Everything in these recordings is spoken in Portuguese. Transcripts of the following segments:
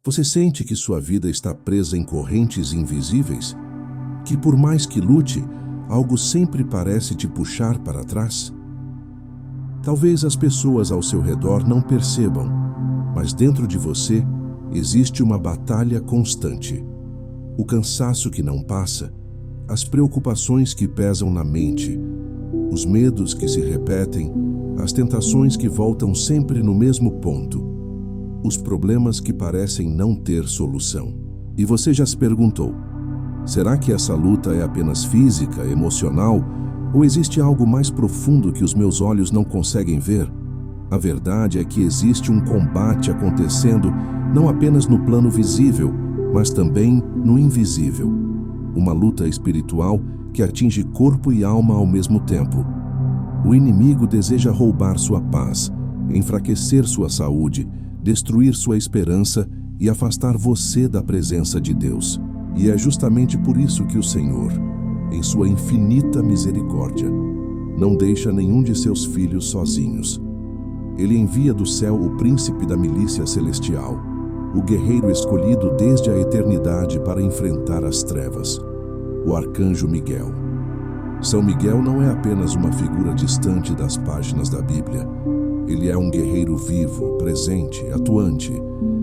Você sente que sua vida está presa em correntes invisíveis? Que por mais que lute, algo sempre parece te puxar para trás? Talvez as pessoas ao seu redor não percebam, mas dentro de você existe uma batalha constante. O cansaço que não passa, as preocupações que pesam na mente, os medos que se repetem, as tentações que voltam sempre no mesmo ponto, os problemas que parecem não ter solução. E você já se perguntou: será que essa luta é apenas física, emocional, ou existe algo mais profundo que os meus olhos não conseguem ver? A verdade é que existe um combate acontecendo não apenas no plano visível, mas também no invisível. Uma luta espiritual que atinge corpo e alma ao mesmo tempo. O inimigo deseja roubar sua paz, enfraquecer sua saúde, destruir sua esperança e afastar você da presença de Deus. E é justamente por isso que o Senhor, em sua infinita misericórdia, não deixa nenhum de seus filhos sozinhos. Ele envia do céu o príncipe da milícia celestial, o guerreiro escolhido desde a eternidade para enfrentar as trevas, o arcanjo Miguel. São Miguel não é apenas uma figura distante das páginas da Bíblia. Ele é um guerreiro vivo, presente, atuante.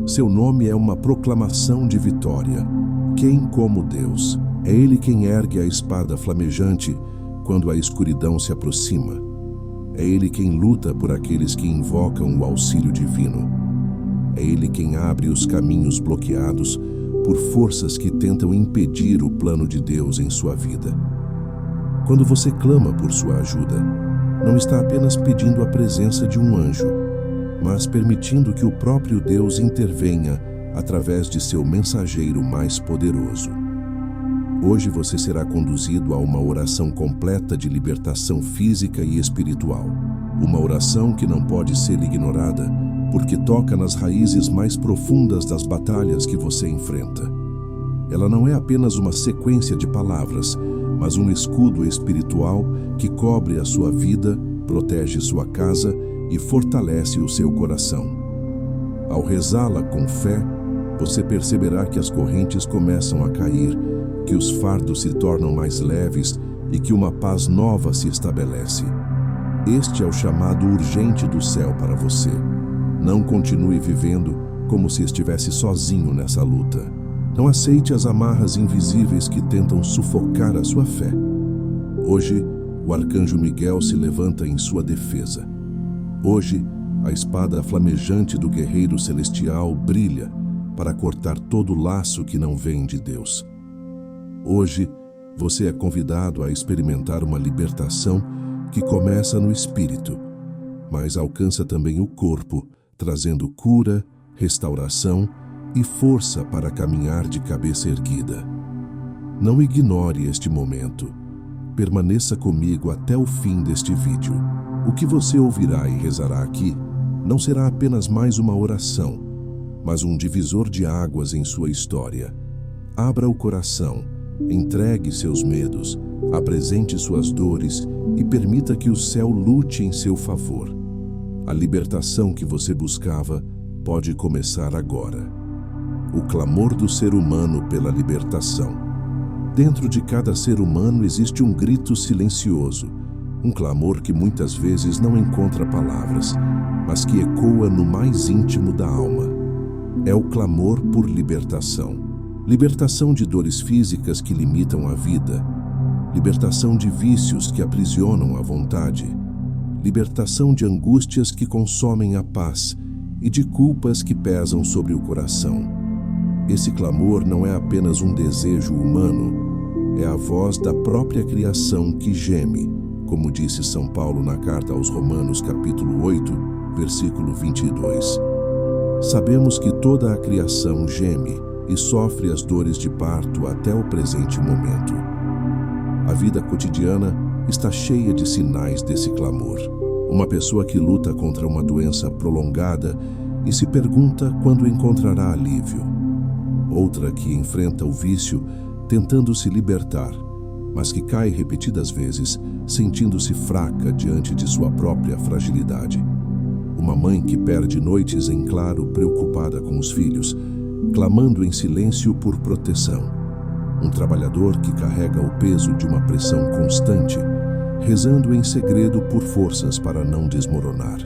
Seu nome é uma proclamação de vitória. Quem como Deus? É Ele quem ergue a espada flamejante quando a escuridão se aproxima. É Ele quem luta por aqueles que invocam o auxílio divino. É Ele quem abre os caminhos bloqueados por forças que tentam impedir o plano de Deus em sua vida. Quando você clama por sua ajuda, não está apenas pedindo a presença de um anjo, mas permitindo que o próprio Deus intervenha através de seu mensageiro mais poderoso. Hoje você será conduzido a uma oração completa de libertação física e espiritual. Uma oração que não pode ser ignorada, porque toca nas raízes mais profundas das batalhas que você enfrenta. Ela não é apenas uma sequência de palavras, mas um escudo espiritual que cobre a sua vida, protege sua casa e fortalece o seu coração. Ao rezá-la com fé, você perceberá que as correntes começam a cair, que os fardos se tornam mais leves e que uma paz nova se estabelece. Este é o chamado urgente do céu para você. Não continue vivendo como se estivesse sozinho nessa luta. Não aceite as amarras invisíveis que tentam sufocar a sua fé. Hoje, o arcanjo Miguel se levanta em sua defesa. Hoje, a espada flamejante do guerreiro celestial brilha para cortar todo laço que não vem de Deus. Hoje, você é convidado a experimentar uma libertação que começa no espírito, mas alcança também o corpo, trazendo cura, restauração e força para caminhar de cabeça erguida. Não ignore este momento. Permaneça comigo até o fim deste vídeo. O que você ouvirá e rezará aqui não será apenas mais uma oração, mas um divisor de águas em sua história. Abra o coração, entregue seus medos, apresente suas dores e permita que o céu lute em seu favor. A libertação que você buscava pode começar agora. O clamor do ser humano pela libertação. Dentro de cada ser humano existe um grito silencioso, um clamor que muitas vezes não encontra palavras, mas que ecoa no mais íntimo da alma. É o clamor por libertação. Libertação de dores físicas que limitam a vida, libertação de vícios que aprisionam a vontade, libertação de angústias que consomem a paz e de culpas que pesam sobre o coração. Esse clamor não é apenas um desejo humano, é a voz da própria criação que geme, como disse São Paulo na carta aos Romanos, capítulo 8, versículo 22. Sabemos que toda a criação geme e sofre as dores de parto até o presente momento. A vida cotidiana está cheia de sinais desse clamor. Uma pessoa que luta contra uma doença prolongada e se pergunta quando encontrará alívio. Outra que enfrenta o vício tentando se libertar, mas que cai repetidas vezes, sentindo-se fraca diante de sua própria fragilidade. Uma mãe que perde noites em claro preocupada com os filhos, clamando em silêncio por proteção. Um trabalhador que carrega o peso de uma pressão constante, rezando em segredo por forças para não desmoronar.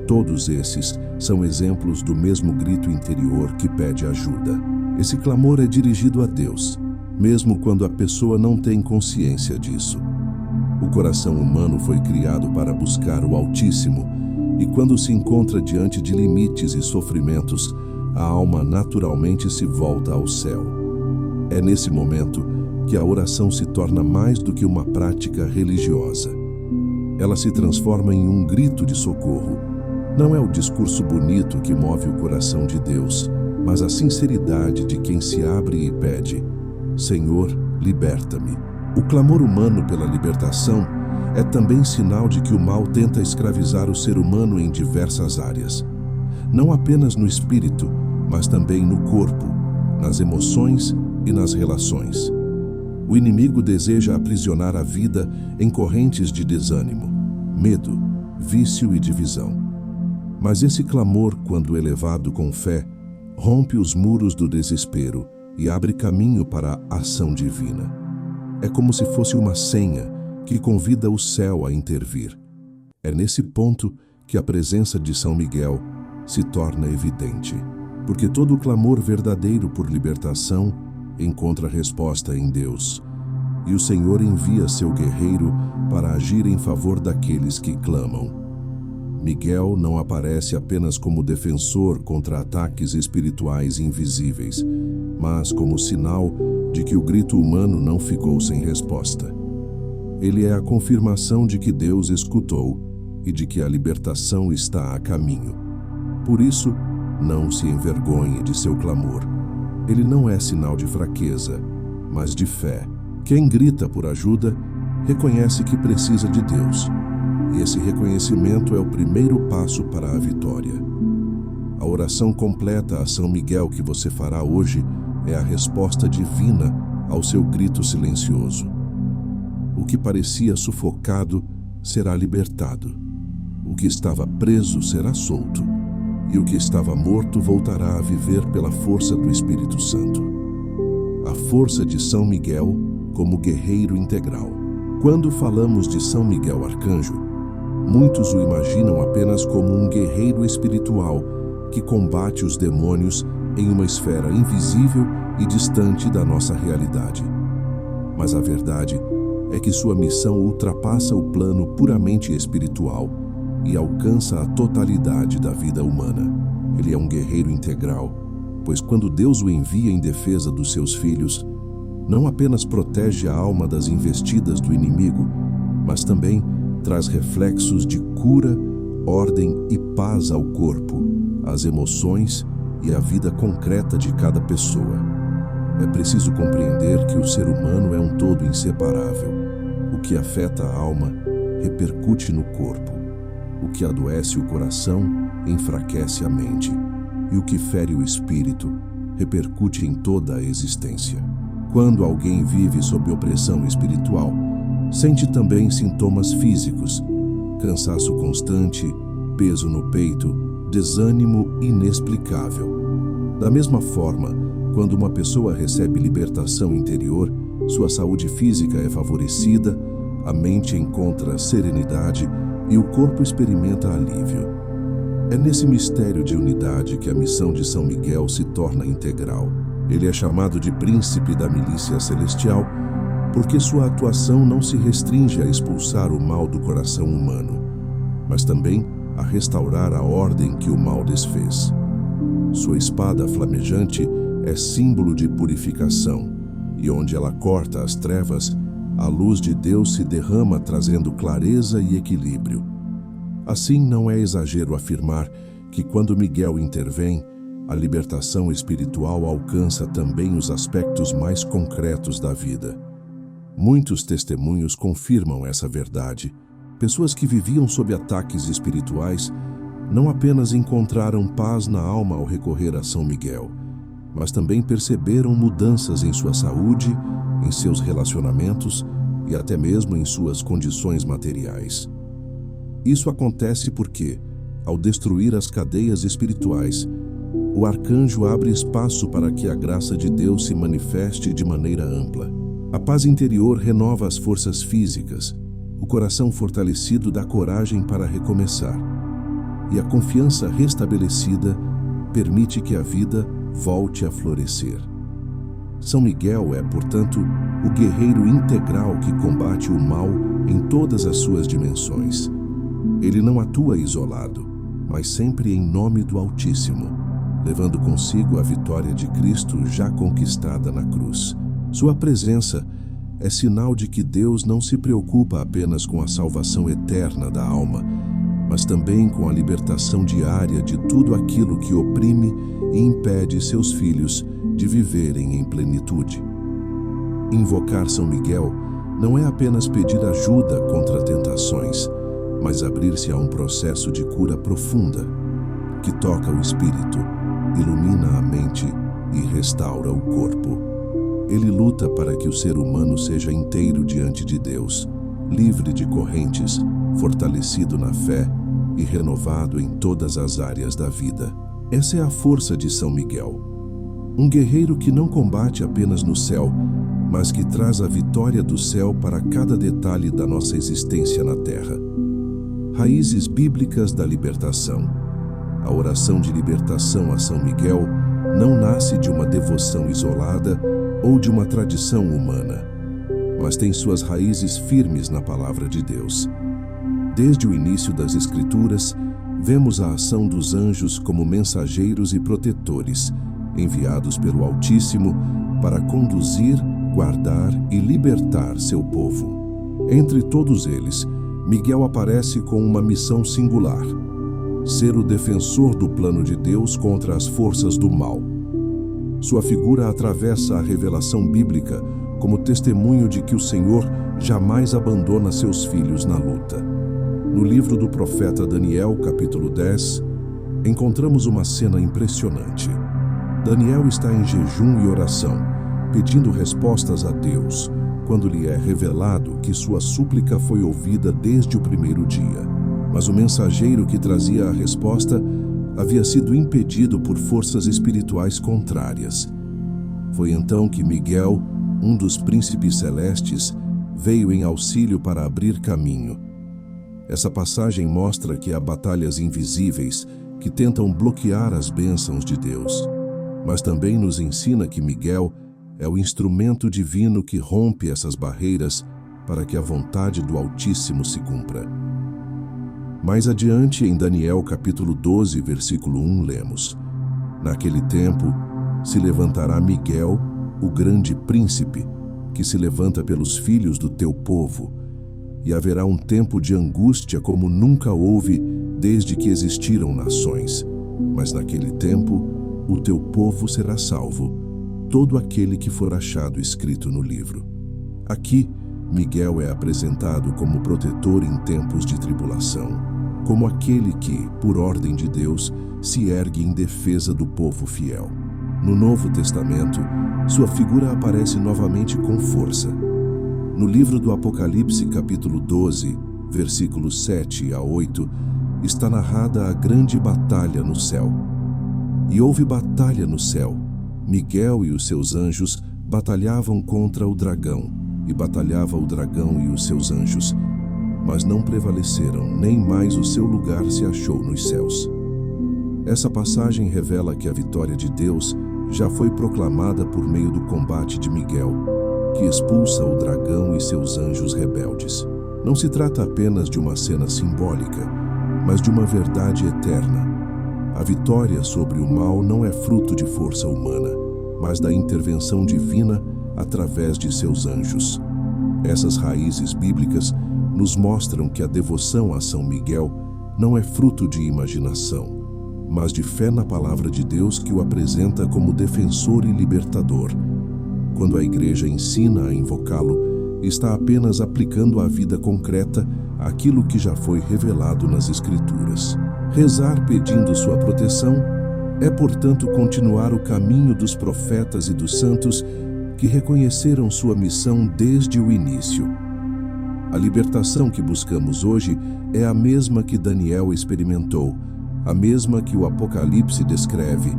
Todos esses são exemplos do mesmo grito interior que pede ajuda. Esse clamor é dirigido a Deus, mesmo quando a pessoa não tem consciência disso. O coração humano foi criado para buscar o Altíssimo, e quando se encontra diante de limites e sofrimentos, a alma naturalmente se volta ao céu. É nesse momento que a oração se torna mais do que uma prática religiosa. Ela se transforma em um grito de socorro. Não é o discurso bonito que move o coração de Deus, mas a sinceridade de quem se abre e pede: Senhor, liberta-me. O clamor humano pela libertação é também sinal de que o mal tenta escravizar o ser humano em diversas áreas. Não apenas no espírito, mas também no corpo, nas emoções e nas relações. O inimigo deseja aprisionar a vida em correntes de desânimo, medo, vício e divisão. Mas esse clamor, quando elevado com fé, rompe os muros do desespero e abre caminho para a ação divina. É como se fosse uma senha que convida o céu a intervir. É nesse ponto que a presença de São Miguel se torna evidente, porque todo clamor verdadeiro por libertação encontra resposta em Deus, e o Senhor envia seu guerreiro para agir em favor daqueles que clamam. Miguel não aparece apenas como defensor contra ataques espirituais invisíveis, mas como sinal de que o grito humano não ficou sem resposta. Ele é a confirmação de que Deus escutou e de que a libertação está a caminho. Por isso, não se envergonhe de seu clamor. Ele não é sinal de fraqueza, mas de fé. Quem grita por ajuda reconhece que precisa de Deus. E esse reconhecimento é o primeiro passo para a vitória. A oração completa a São Miguel que você fará hoje é a resposta divina ao seu grito silencioso. O que parecia sufocado será libertado. O que estava preso será solto. E o que estava morto voltará a viver pela força do Espírito Santo. A força de São Miguel como guerreiro integral. Quando falamos de São Miguel Arcanjo, muitos o imaginam apenas como um guerreiro espiritual que combate os demônios em uma esfera invisível e distante da nossa realidade. Mas a verdade é que sua missão ultrapassa o plano puramente espiritual e alcança a totalidade da vida humana. Ele é um guerreiro integral, pois quando Deus o envia em defesa dos seus filhos, não apenas protege a alma das investidas do inimigo, mas também traz reflexos de cura, ordem e paz ao corpo, às emoções e à vida concreta de cada pessoa. É preciso compreender que o ser humano é um todo inseparável. O que afeta a alma repercute no corpo. O que adoece o coração enfraquece a mente. E o que fere o espírito repercute em toda a existência. Quando alguém vive sob opressão espiritual, sente também sintomas físicos: cansaço constante, peso no peito, desânimo inexplicável. Da mesma forma, quando uma pessoa recebe libertação interior, sua saúde física é favorecida, a mente encontra serenidade e o corpo experimenta alívio. É nesse mistério de unidade que a missão de São Miguel se torna integral. Ele é chamado de príncipe da milícia celestial porque sua atuação não se restringe a expulsar o mal do coração humano, mas também a restaurar a ordem que o mal desfez. Sua espada flamejante é símbolo de purificação, e onde ela corta as trevas, a luz de Deus se derrama trazendo clareza e equilíbrio. Assim, não é exagero afirmar que quando Miguel intervém, a libertação espiritual alcança também os aspectos mais concretos da vida. Muitos testemunhos confirmam essa verdade. Pessoas que viviam sob ataques espirituais não apenas encontraram paz na alma ao recorrer a São Miguel, mas também perceberam mudanças em sua saúde, em seus relacionamentos e até mesmo em suas condições materiais. Isso acontece porque, ao destruir as cadeias espirituais, o arcanjo abre espaço para que a graça de Deus se manifeste de maneira ampla. A paz interior renova as forças físicas, o coração fortalecido dá coragem para recomeçar, e a confiança restabelecida permite que a vida volte a florescer. São Miguel é, portanto, o guerreiro integral que combate o mal em todas as suas dimensões. Ele não atua isolado, mas sempre em nome do Altíssimo, levando consigo a vitória de Cristo já conquistada na cruz. Sua presença é sinal de que Deus não se preocupa apenas com a salvação eterna da alma, mas também com a libertação diária de tudo aquilo que oprime e impede seus filhos de viverem em plenitude. Invocar São Miguel não é apenas pedir ajuda contra tentações, mas abrir-se a um processo de cura profunda, que toca o espírito, ilumina a mente e restaura o corpo. Ele luta para que o ser humano seja inteiro diante de Deus, livre de correntes, fortalecido na fé e renovado em todas as áreas da vida. Essa é a força de São Miguel. Um guerreiro que não combate apenas no céu, mas que traz a vitória do céu para cada detalhe da nossa existência na terra. Raízes bíblicas da libertação. A oração de libertação a São Miguel não nasce de uma devoção isolada ou de uma tradição humana, mas tem suas raízes firmes na palavra de Deus. Desde o início das Escrituras, vemos a ação dos anjos como mensageiros e protetores, enviados pelo Altíssimo para conduzir, guardar e libertar seu povo. Entre todos eles, Miguel aparece com uma missão singular: ser o defensor do plano de Deus contra as forças do mal. Sua figura atravessa a revelação bíblica como testemunho de que o Senhor jamais abandona seus filhos na luta. No livro do profeta Daniel, capítulo 10, encontramos uma cena impressionante. Daniel está em jejum e oração, pedindo respostas a Deus, quando lhe é revelado que sua súplica foi ouvida desde o primeiro dia. Mas o mensageiro que trazia a resposta havia sido impedido por forças espirituais contrárias. Foi então que Miguel, um dos príncipes celestes, veio em auxílio para abrir caminho. Essa passagem mostra que há batalhas invisíveis que tentam bloquear as bênçãos de Deus, mas também nos ensina que Miguel é o instrumento divino que rompe essas barreiras para que a vontade do Altíssimo se cumpra. Mais adiante, em Daniel capítulo 12, versículo 1, lemos: Naquele tempo se levantará Miguel, o grande príncipe, que se levanta pelos filhos do teu povo, e haverá um tempo de angústia como nunca houve desde que existiram nações. Mas naquele tempo o teu povo será salvo, todo aquele que for achado escrito no livro. Aqui, Miguel é apresentado como protetor em tempos de tribulação, como aquele que, por ordem de Deus, se ergue em defesa do povo fiel. No Novo Testamento, sua figura aparece novamente com força. No livro do Apocalipse, capítulo 12, versículos 7 a 8, está narrada a grande batalha no céu. E houve batalha no céu. Miguel e os seus anjos batalhavam contra o dragão, e batalhava o dragão e os seus anjos, mas não prevaleceram, nem mais o seu lugar se achou nos céus. Essa passagem revela que a vitória de Deus já foi proclamada por meio do combate de Miguel, que expulsa o dragão e seus anjos rebeldes. Não se trata apenas de uma cena simbólica, mas de uma verdade eterna. A vitória sobre o mal não é fruto de força humana, mas da intervenção divina através de seus anjos. Essas raízes bíblicas nos mostram que a devoção a São Miguel não é fruto de imaginação, mas de fé na palavra de Deus que o apresenta como defensor e libertador. Quando a Igreja ensina a invocá-lo, está apenas aplicando à vida concreta aquilo que já foi revelado nas Escrituras. Rezar pedindo sua proteção é, portanto, continuar o caminho dos profetas e dos santos que reconheceram sua missão desde o início. A libertação que buscamos hoje é a mesma que Daniel experimentou, a mesma que o Apocalipse descreve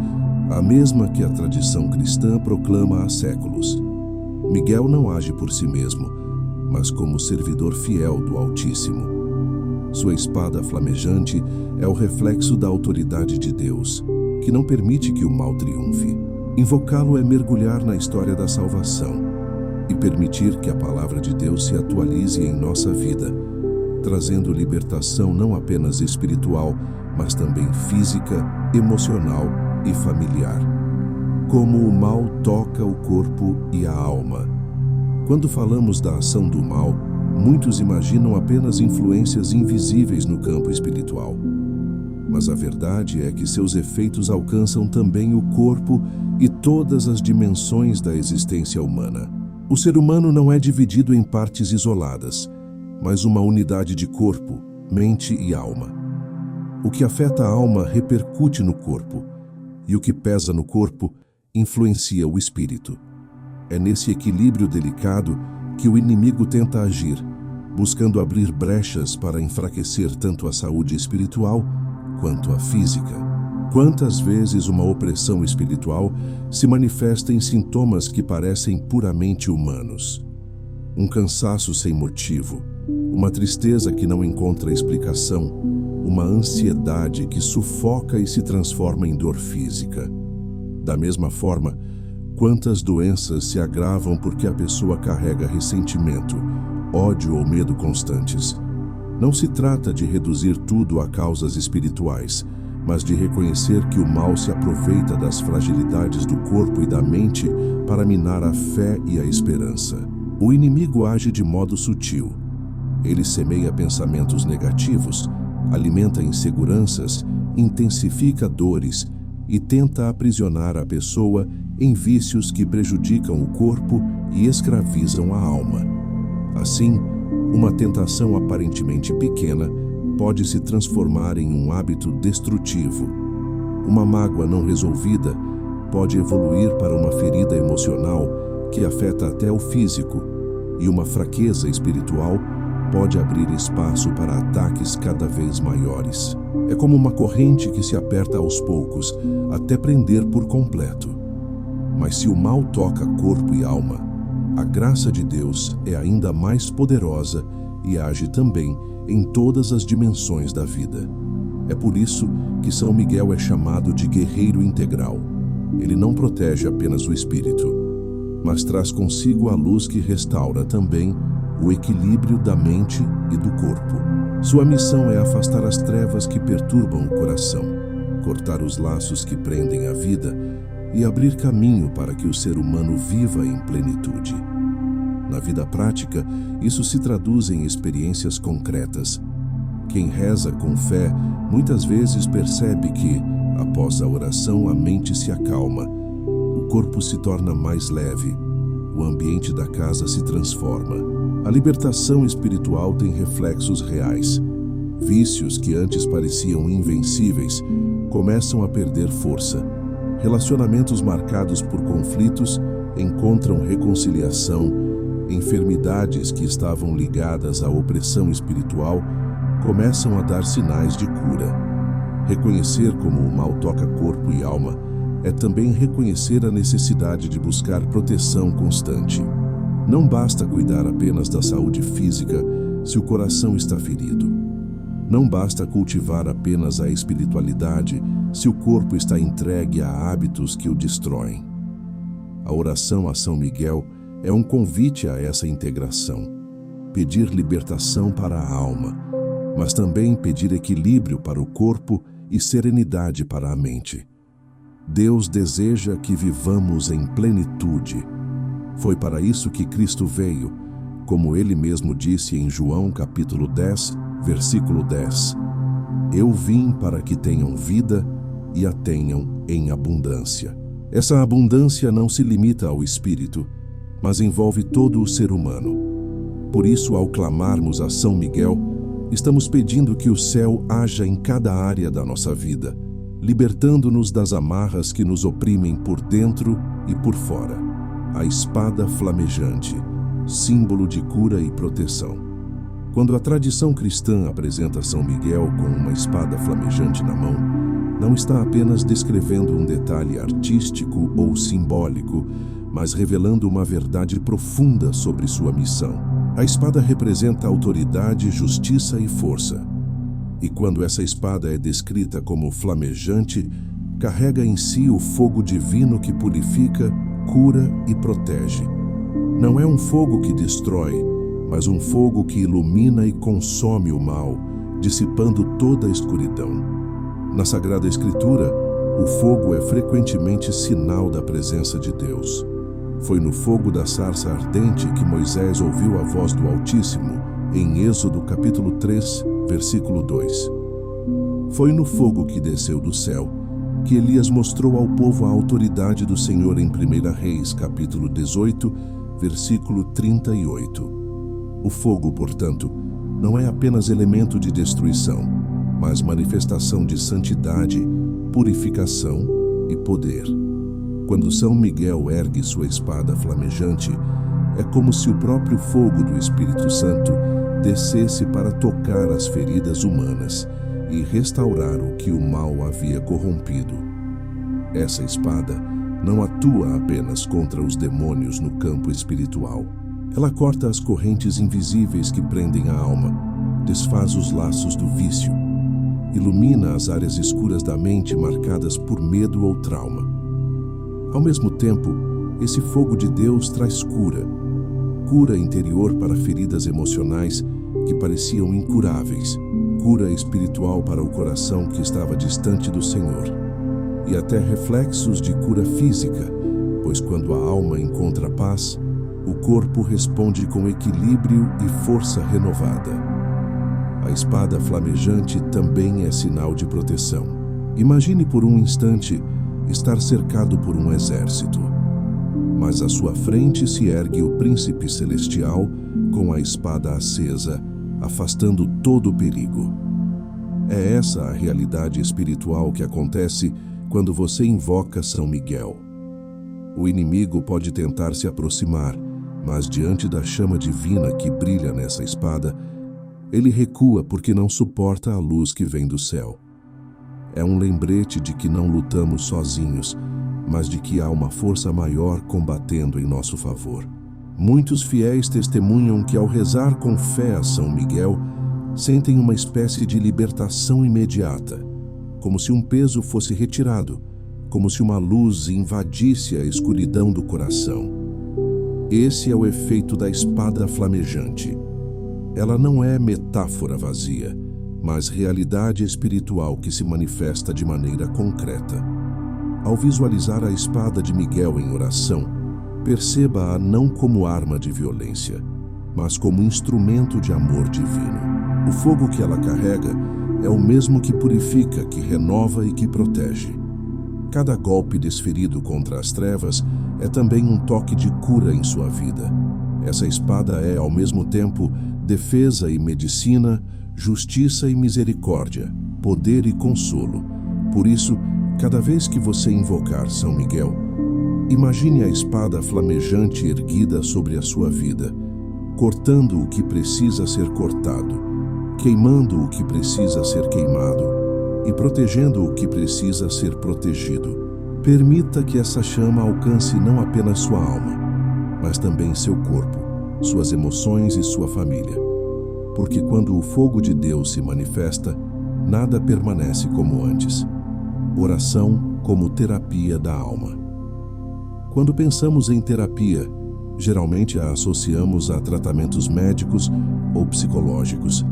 a mesma que a tradição cristã proclama há séculos. Miguel não age por si mesmo, mas como servidor fiel do Altíssimo. Sua espada flamejante é o reflexo da autoridade de Deus, que não permite que o mal triunfe. Invocá-lo é mergulhar na história da salvação e permitir que a palavra de Deus se atualize em nossa vida, trazendo libertação não apenas espiritual, mas também física, emocional e familiar. Como o mal toca o corpo e a alma. Quando falamos da ação do mal, muitos imaginam apenas influências invisíveis no campo espiritual. Mas a verdade é que seus efeitos alcançam também o corpo e todas as dimensões da existência humana. O ser humano não é dividido em partes isoladas, mas uma unidade de corpo, mente e alma. O que afeta a alma repercute no corpo, e o que pesa no corpo influencia o espírito. É nesse equilíbrio delicado que o inimigo tenta agir, buscando abrir brechas para enfraquecer tanto a saúde espiritual quanto a física. Quantas vezes uma opressão espiritual se manifesta em sintomas que parecem puramente humanos? Um cansaço sem motivo, uma tristeza que não encontra explicação, uma ansiedade que sufoca e se transforma em dor física. Da mesma forma, quantas doenças se agravam porque a pessoa carrega ressentimento, ódio ou medo constantes. Não se trata de reduzir tudo a causas espirituais, mas de reconhecer que o mal se aproveita das fragilidades do corpo e da mente para minar a fé e a esperança. O inimigo age de modo sutil. Ele semeia pensamentos negativos, alimenta inseguranças, intensifica dores e tenta aprisionar a pessoa em vícios que prejudicam o corpo e escravizam a alma. Assim, uma tentação aparentemente pequena pode se transformar em um hábito destrutivo. Uma mágoa não resolvida pode evoluir para uma ferida emocional que afeta até o físico, e uma fraqueza espiritual pode abrir espaço para ataques cada vez maiores. É como uma corrente que se aperta aos poucos, até prender por completo. Mas se o mal toca corpo e alma, a graça de Deus é ainda mais poderosa e age também em todas as dimensões da vida. É por isso que São Miguel é chamado de guerreiro integral. Ele não protege apenas o espírito, mas traz consigo a luz que restaura também o equilíbrio da mente e do corpo. Sua missão é afastar as trevas que perturbam o coração, cortar os laços que prendem a vida e abrir caminho para que o ser humano viva em plenitude. Na vida prática, isso se traduz em experiências concretas. Quem reza com fé muitas vezes percebe que, após a oração, a mente se acalma, o corpo se torna mais leve, o ambiente da casa se transforma. A libertação espiritual tem reflexos reais. Vícios que antes pareciam invencíveis começam a perder força. Relacionamentos marcados por conflitos encontram reconciliação. Enfermidades que estavam ligadas à opressão espiritual começam a dar sinais de cura. Reconhecer como o mal toca corpo e alma é também reconhecer a necessidade de buscar proteção constante. Não basta cuidar apenas da saúde física se o coração está ferido. Não basta cultivar apenas a espiritualidade se o corpo está entregue a hábitos que o destroem. A oração a São Miguel é um convite a essa integração. Pedir libertação para a alma, mas também pedir equilíbrio para o corpo e serenidade para a mente. Deus deseja que vivamos em plenitude. Foi para isso que Cristo veio, como ele mesmo disse em João capítulo 10, versículo 10. Eu vim para que tenham vida e a tenham em abundância. Essa abundância não se limita ao espírito, mas envolve todo o ser humano. Por isso, ao clamarmos a São Miguel, estamos pedindo que o céu haja em cada área da nossa vida, libertando-nos das amarras que nos oprimem por dentro e por fora. A espada flamejante, símbolo de cura e proteção. Quando a tradição cristã apresenta São Miguel com uma espada flamejante na mão, não está apenas descrevendo um detalhe artístico ou simbólico, mas revelando uma verdade profunda sobre sua missão. A espada representa autoridade, justiça e força. E quando essa espada é descrita como flamejante, carrega em si o fogo divino que purifica, cura e protege. Não é um fogo que destrói, mas um fogo que ilumina e consome o mal, dissipando toda a escuridão. Na Sagrada Escritura, o fogo é frequentemente sinal da presença de Deus. Foi no fogo da sarça ardente que Moisés ouviu a voz do Altíssimo, em Êxodo capítulo 3, versículo 2. Foi no fogo que desceu do céu que Elias mostrou ao povo a autoridade do Senhor em 1 Reis capítulo 18, versículo 38. O fogo, portanto, não é apenas elemento de destruição, mas manifestação de santidade, purificação e poder. Quando São Miguel ergue sua espada flamejante, é como se o próprio fogo do Espírito Santo descesse para tocar as feridas humanas e restaurar o que o mal havia corrompido. Essa espada não atua apenas contra os demônios no campo espiritual. Ela corta as correntes invisíveis que prendem a alma, desfaz os laços do vício, ilumina as áreas escuras da mente marcadas por medo ou trauma. Ao mesmo tempo, esse fogo de Deus traz cura interior para feridas emocionais que pareciam incuráveis, cura espiritual para o coração que estava distante do Senhor, e até reflexos de cura física, pois quando a alma encontra paz, o corpo responde com equilíbrio e força renovada. A espada flamejante também é sinal de proteção. Imagine por um instante estar cercado por um exército, mas à sua frente se ergue o príncipe celestial com a espada acesa, afastando todo o perigo. É essa a realidade espiritual que acontece quando você invoca São Miguel. O inimigo pode tentar se aproximar, mas diante da chama divina que brilha nessa espada, ele recua porque não suporta a luz que vem do céu. É um lembrete de que não lutamos sozinhos, mas de que há uma força maior combatendo em nosso favor. Muitos fiéis testemunham que ao rezar com fé a São Miguel, sentem uma espécie de libertação imediata, como se um peso fosse retirado, como se uma luz invadisse a escuridão do coração. Esse é o efeito da espada flamejante. Ela não é metáfora vazia, mas realidade espiritual que se manifesta de maneira concreta. Ao visualizar a espada de Miguel em oração, perceba-a não como arma de violência, mas como instrumento de amor divino. O fogo que ela carrega é o mesmo que purifica, que renova e que protege. Cada golpe desferido contra as trevas é também um toque de cura em sua vida. Essa espada é, ao mesmo tempo, defesa e medicina, justiça e misericórdia, poder e consolo. Por isso, cada vez que você invocar São Miguel, imagine a espada flamejante erguida sobre a sua vida, cortando o que precisa ser cortado, queimando o que precisa ser queimado e protegendo o que precisa ser protegido. Permita que essa chama alcance não apenas sua alma, mas também seu corpo, suas emoções e sua família. Porque quando o fogo de Deus se manifesta, nada permanece como antes. Oração como terapia da alma. Quando pensamos em terapia, geralmente a associamos a tratamentos médicos ou psicológicos,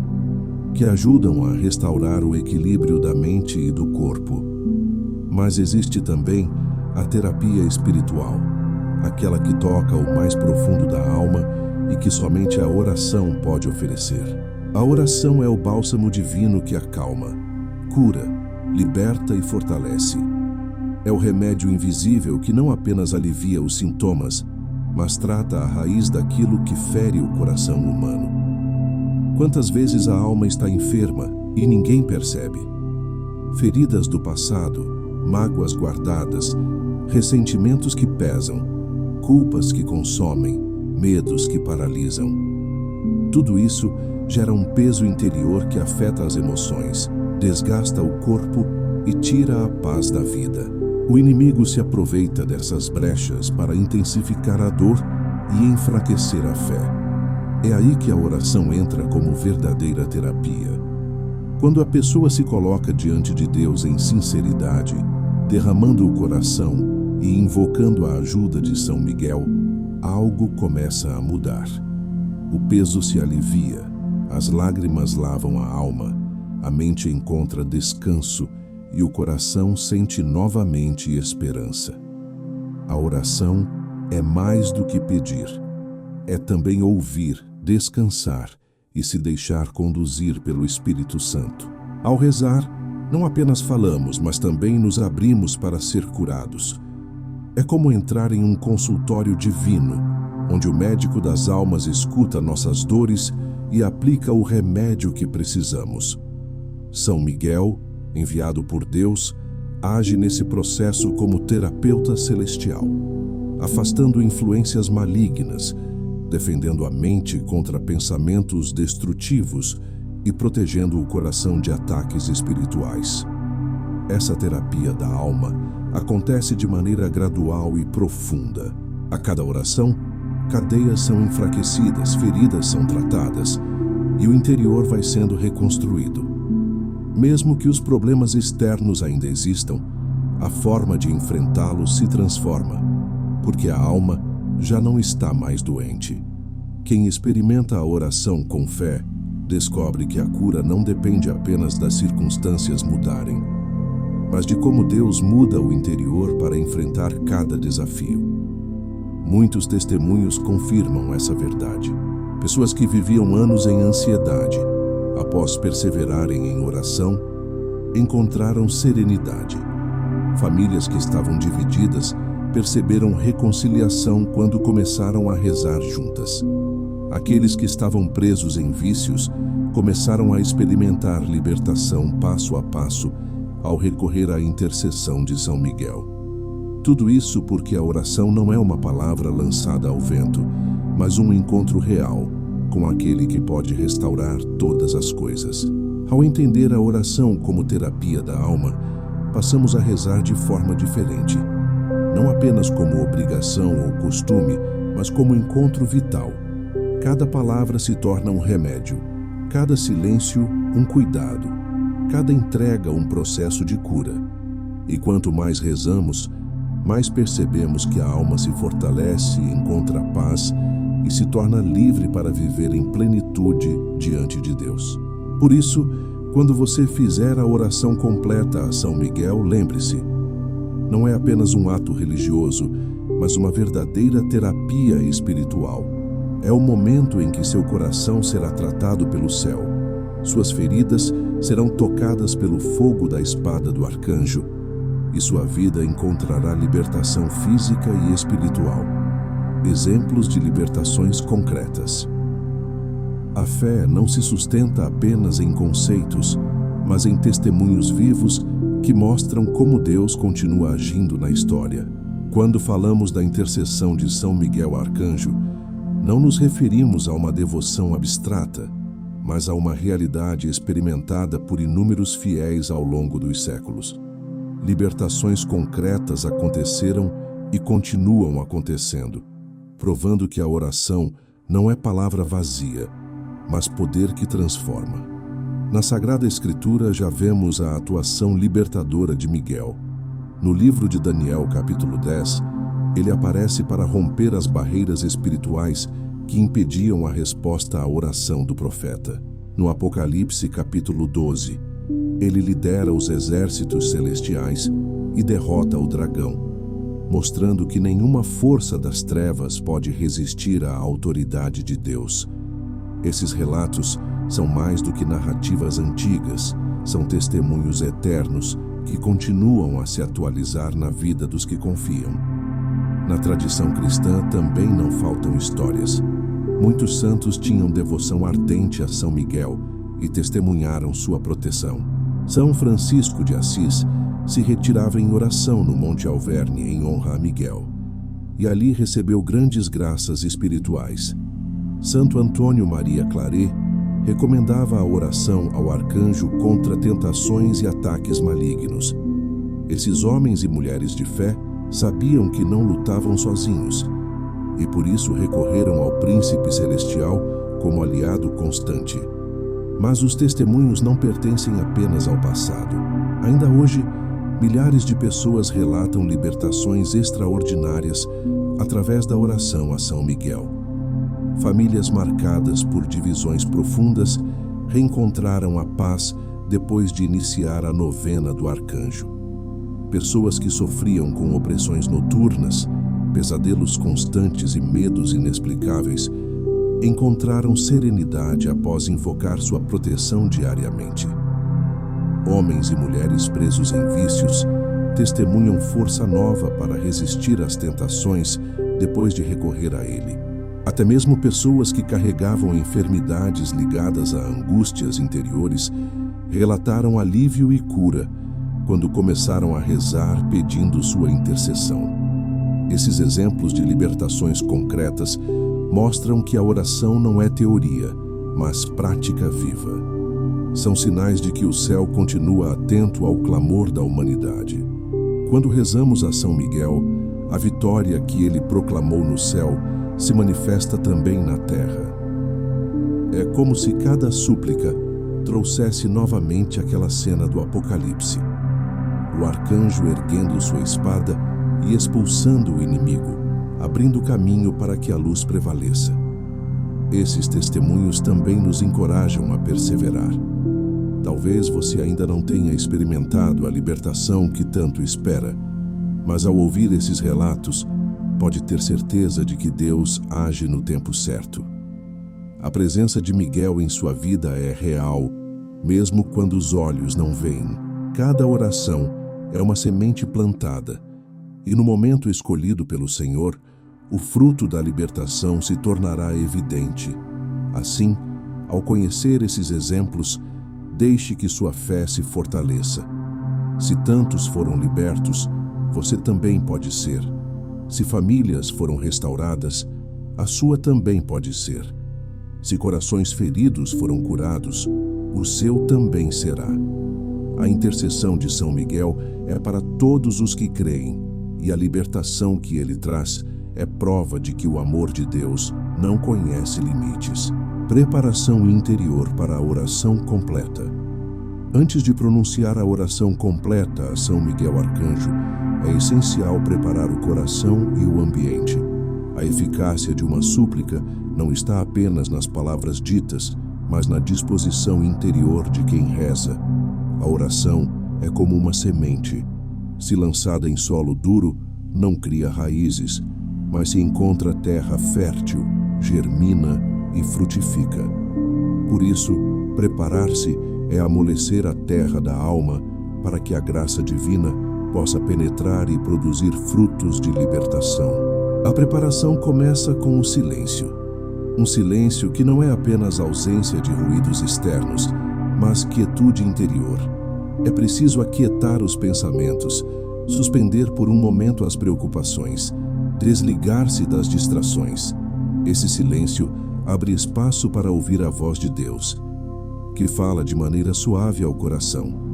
que ajudam a restaurar o equilíbrio da mente e do corpo. Mas existe também a terapia espiritual, aquela que toca o mais profundo da alma e que somente a oração pode oferecer. A oração é o bálsamo divino que acalma, cura, liberta e fortalece. É o remédio invisível que não apenas alivia os sintomas, mas trata a raiz daquilo que fere o coração humano. Quantas vezes a alma está enferma e ninguém percebe? Feridas do passado, mágoas guardadas, ressentimentos que pesam, culpas que consomem, medos que paralisam. Tudo isso gera um peso interior que afeta as emoções, desgasta o corpo e tira a paz da vida. O inimigo se aproveita dessas brechas para intensificar a dor e enfraquecer a fé. É aí que a oração entra como verdadeira terapia. Quando a pessoa se coloca diante de Deus em sinceridade, derramando o coração e invocando a ajuda de São Miguel, algo começa a mudar. O peso se alivia, as lágrimas lavam a alma, a mente encontra descanso e o coração sente novamente esperança. A oração é mais do que pedir. É também ouvir, descansar e se deixar conduzir pelo Espírito Santo. Ao rezar, não apenas falamos, mas também nos abrimos para ser curados. É como entrar em um consultório divino, onde o médico das almas escuta nossas dores e aplica o remédio que precisamos. São Miguel, enviado por Deus, age nesse processo como terapeuta celestial, afastando influências malignas, defendendo a mente contra pensamentos destrutivos e protegendo o coração de ataques espirituais. Essa terapia da alma acontece de maneira gradual e profunda. A cada oração, cadeias são enfraquecidas, feridas são tratadas e o interior vai sendo reconstruído. Mesmo que os problemas externos ainda existam, a forma de enfrentá-los se transforma, porque a alma já não está mais doente. Quem experimenta a oração com fé descobre que a cura não depende apenas das circunstâncias mudarem, mas de como Deus muda o interior para enfrentar cada desafio. Muitos testemunhos confirmam essa verdade. Pessoas que viviam anos em ansiedade, após perseverarem em oração, encontraram serenidade. Famílias que estavam divididas perceberam reconciliação quando começaram a rezar juntas. Aqueles que estavam presos em vícios começaram a experimentar libertação passo a passo ao recorrer à intercessão de São Miguel. Tudo isso porque a oração não é uma palavra lançada ao vento, mas um encontro real com aquele que pode restaurar todas as coisas. Ao entender a oração como terapia da alma, passamos a rezar de forma diferente. Não apenas como obrigação ou costume, mas como encontro vital. Cada palavra se torna um remédio, cada silêncio um cuidado, cada entrega um processo de cura. E quanto mais rezamos, mais percebemos que a alma se fortalece, encontra paz e se torna livre para viver em plenitude diante de Deus. Por isso, quando você fizer a oração completa a São Miguel, lembre-se, não é apenas um ato religioso, mas uma verdadeira terapia espiritual. É o momento em que seu coração será tratado pelo céu. Suas feridas serão tocadas pelo fogo da espada do arcanjo, e sua vida encontrará libertação física e espiritual. Exemplos de libertações concretas. A fé não se sustenta apenas em conceitos, mas em testemunhos vivos que mostram como Deus continua agindo na história. Quando falamos da intercessão de São Miguel Arcanjo, não nos referimos a uma devoção abstrata, mas a uma realidade experimentada por inúmeros fiéis ao longo dos séculos. Libertações concretas aconteceram e continuam acontecendo, provando que a oração não é palavra vazia, mas poder que transforma. Na Sagrada Escritura já vemos a atuação libertadora de Miguel. No livro de Daniel, capítulo 10, ele aparece para romper as barreiras espirituais que impediam a resposta à oração do profeta. No Apocalipse, capítulo 12, ele lidera os exércitos celestiais e derrota o dragão, mostrando que nenhuma força das trevas pode resistir à autoridade de Deus. Esses relatos são mais do que narrativas antigas, são testemunhos eternos que continuam a se atualizar na vida dos que confiam. Na tradição cristã também não faltam histórias. Muitos santos tinham devoção ardente a São Miguel e testemunharam sua proteção. São Francisco de Assis se retirava em oração no Monte Alverne em honra a Miguel, e ali recebeu grandes graças espirituais. Santo Antônio Maria Claret recomendava a oração ao arcanjo contra tentações e ataques malignos. Esses homens e mulheres de fé sabiam que não lutavam sozinhos e por isso recorreram ao príncipe celestial como aliado constante. Mas os testemunhos não pertencem apenas ao passado. Ainda hoje, milhares de pessoas relatam libertações extraordinárias através da oração a São Miguel. Famílias marcadas por divisões profundas reencontraram a paz depois de iniciar a novena do arcanjo. Pessoas que sofriam com opressões noturnas, pesadelos constantes e medos inexplicáveis encontraram serenidade após invocar sua proteção diariamente. Homens e mulheres presos em vícios testemunham força nova para resistir às tentações depois de recorrer a ele. Até mesmo pessoas que carregavam enfermidades ligadas a angústias interiores relataram alívio e cura quando começaram a rezar pedindo sua intercessão. Esses exemplos de libertações concretas mostram que a oração não é teoria, mas prática viva. São sinais de que o céu continua atento ao clamor da humanidade. Quando rezamos a São Miguel, a vitória que ele proclamou no céu se manifesta também na terra. É como se cada súplica trouxesse novamente aquela cena do Apocalipse. O arcanjo erguendo sua espada e expulsando o inimigo, abrindo caminho para que a luz prevaleça. Esses testemunhos também nos encorajam a perseverar. Talvez você ainda não tenha experimentado a libertação que tanto espera, mas ao ouvir esses relatos, pode ter certeza de que Deus age no tempo certo. A presença de Miguel em sua vida é real, mesmo quando os olhos não veem. Cada oração é uma semente plantada, e no momento escolhido pelo Senhor, o fruto da libertação se tornará evidente. Assim, ao conhecer esses exemplos, deixe que sua fé se fortaleça. Se tantos foram libertos, você também pode ser. Se famílias foram restauradas, a sua também pode ser. Se corações feridos foram curados, o seu também será. A intercessão de São Miguel é para todos os que creem, e a libertação que ele traz é prova de que o amor de Deus não conhece limites. Preparação interior para a oração completa. Antes de pronunciar a oração completa a São Miguel Arcanjo, é essencial preparar o coração e o ambiente. A eficácia de uma súplica não está apenas nas palavras ditas, mas na disposição interior de quem reza. A oração é como uma semente. Se lançada em solo duro, não cria raízes, mas se encontra terra fértil, germina e frutifica. Por isso, preparar-se é amolecer a terra da alma para que a graça divina possa penetrar e produzir frutos de libertação. A preparação começa com o silêncio. Um silêncio que não é apenas ausência de ruídos externos, mas quietude interior. É preciso aquietar os pensamentos, suspender por um momento as preocupações, desligar-se das distrações. Esse silêncio abre espaço para ouvir a voz de Deus, que fala de maneira suave ao coração.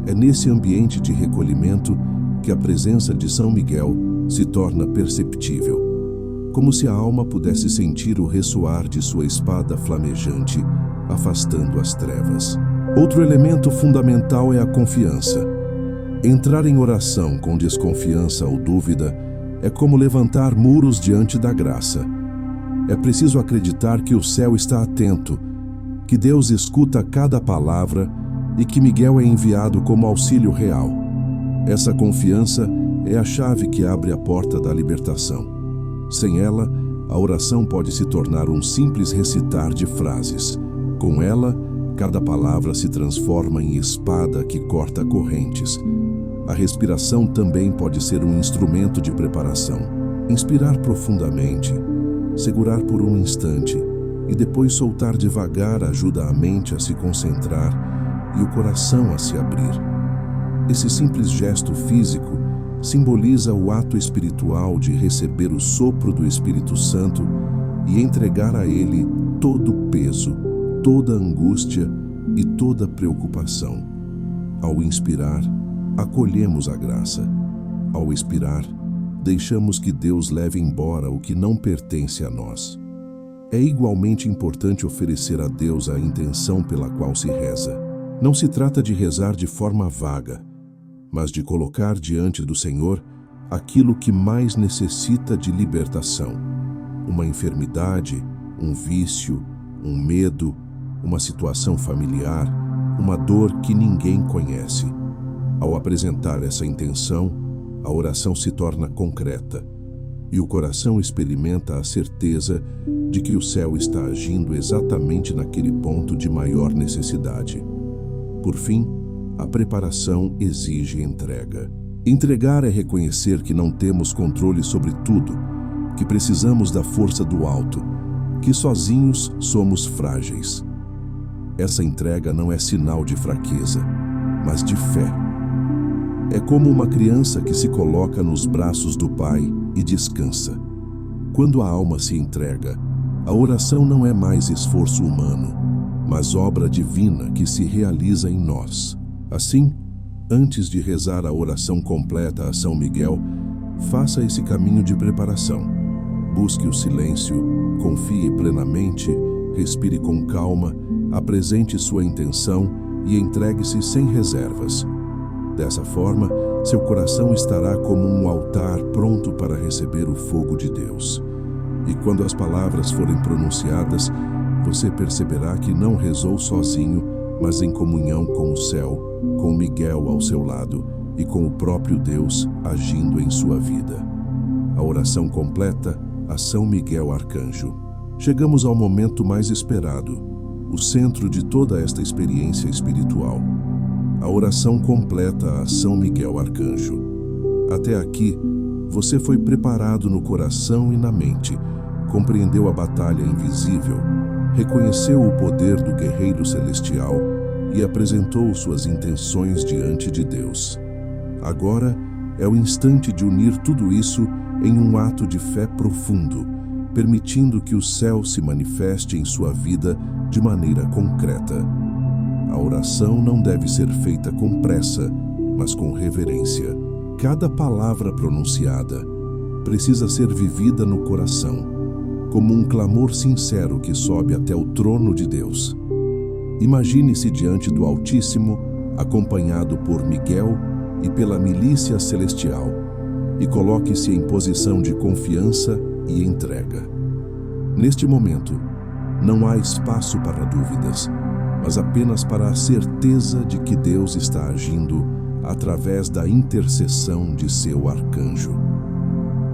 É nesse ambiente de recolhimento que a presença de São Miguel se torna perceptível, como se a alma pudesse sentir o ressoar de sua espada flamejante, afastando as trevas. Outro elemento fundamental é a confiança. Entrar em oração com desconfiança ou dúvida é como levantar muros diante da graça. É preciso acreditar que o céu está atento, que Deus escuta cada palavra e que Miguel é enviado como auxílio real. Essa confiança é a chave que abre a porta da libertação. Sem ela, a oração pode se tornar um simples recitar de frases. Com ela, cada palavra se transforma em espada que corta correntes. A respiração também pode ser um instrumento de preparação. Inspirar profundamente, segurar por um instante e depois soltar devagar ajuda a mente a se concentrar e o coração a se abrir. Esse simples gesto físico simboliza o ato espiritual de receber o sopro do Espírito Santo e entregar a ele todo o peso, toda angústia e toda preocupação. Ao inspirar, acolhemos a graça. Ao expirar, deixamos que Deus leve embora o que não pertence a nós. É igualmente importante oferecer a Deus a intenção pela qual se reza. Não se trata de rezar de forma vaga, mas de colocar diante do Senhor aquilo que mais necessita de libertação. Uma enfermidade, um vício, um medo, uma situação familiar, uma dor que ninguém conhece. Ao apresentar essa intenção, a oração se torna concreta e o coração experimenta a certeza de que o céu está agindo exatamente naquele ponto de maior necessidade. Por fim, a preparação exige entrega. Entregar é reconhecer que não temos controle sobre tudo, que precisamos da força do alto, que sozinhos somos frágeis. Essa entrega não é sinal de fraqueza, mas de fé. É como uma criança que se coloca nos braços do Pai e descansa. Quando a alma se entrega, a oração não é mais esforço humano, mas obra divina que se realiza em nós. Assim, antes de rezar a oração completa a São Miguel, faça esse caminho de preparação. Busque o silêncio, confie plenamente, respire com calma, apresente sua intenção e entregue-se sem reservas. Dessa forma, seu coração estará como um altar pronto para receber o fogo de Deus. E quando as palavras forem pronunciadas, você perceberá que não rezou sozinho, mas em comunhão com o céu, com Miguel ao seu lado e com o próprio Deus agindo em sua vida. A oração completa a São Miguel Arcanjo. Chegamos ao momento mais esperado, o centro de toda esta experiência espiritual. A oração completa a São Miguel Arcanjo. Até aqui, você foi preparado no coração e na mente, compreendeu a batalha invisível, reconheceu o poder do guerreiro celestial e apresentou suas intenções diante de Deus. Agora é o instante de unir tudo isso em um ato de fé profundo, permitindo que o céu se manifeste em sua vida de maneira concreta. A oração não deve ser feita com pressa, mas com reverência. Cada palavra pronunciada precisa ser vivida no coração, como um clamor sincero que sobe até o trono de Deus. Imagine-se diante do Altíssimo, acompanhado por Miguel e pela milícia celestial, e coloque-se em posição de confiança e entrega. Neste momento, não há espaço para dúvidas, mas apenas para a certeza de que Deus está agindo através da intercessão de seu arcanjo.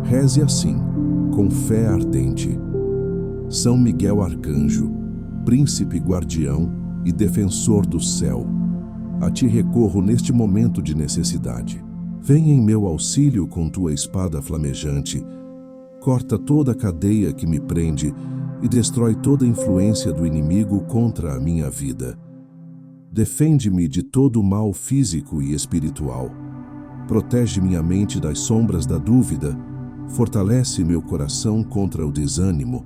Reze assim, com fé ardente: São Miguel Arcanjo, príncipe guardião e defensor do céu, a ti recorro neste momento de necessidade. Vem em meu auxílio com tua espada flamejante, corta toda a cadeia que me prende e destrói toda a influência do inimigo contra a minha vida. Defende-me de todo o mal físico e espiritual. Protege minha mente das sombras da dúvida, fortalece meu coração contra o desânimo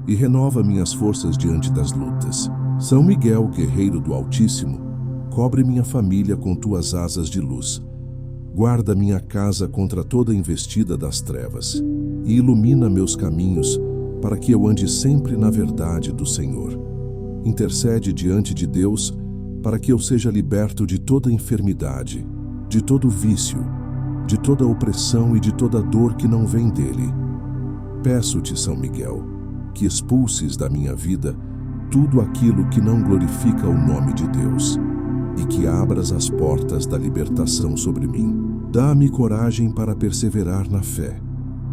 e renova minhas forças diante das lutas. São Miguel, guerreiro do Altíssimo, cobre minha família com tuas asas de luz. Guarda minha casa contra toda investida das trevas e ilumina meus caminhos para que eu ande sempre na verdade do Senhor. Intercede diante de Deus para que eu seja liberto de toda enfermidade, de todo vício, de toda opressão e de toda dor que não vem dele. Peço-te, São Miguel, que expulses da minha vida tudo aquilo que não glorifica o nome de Deus e que abras as portas da libertação sobre mim. Dá-me coragem para perseverar na fé,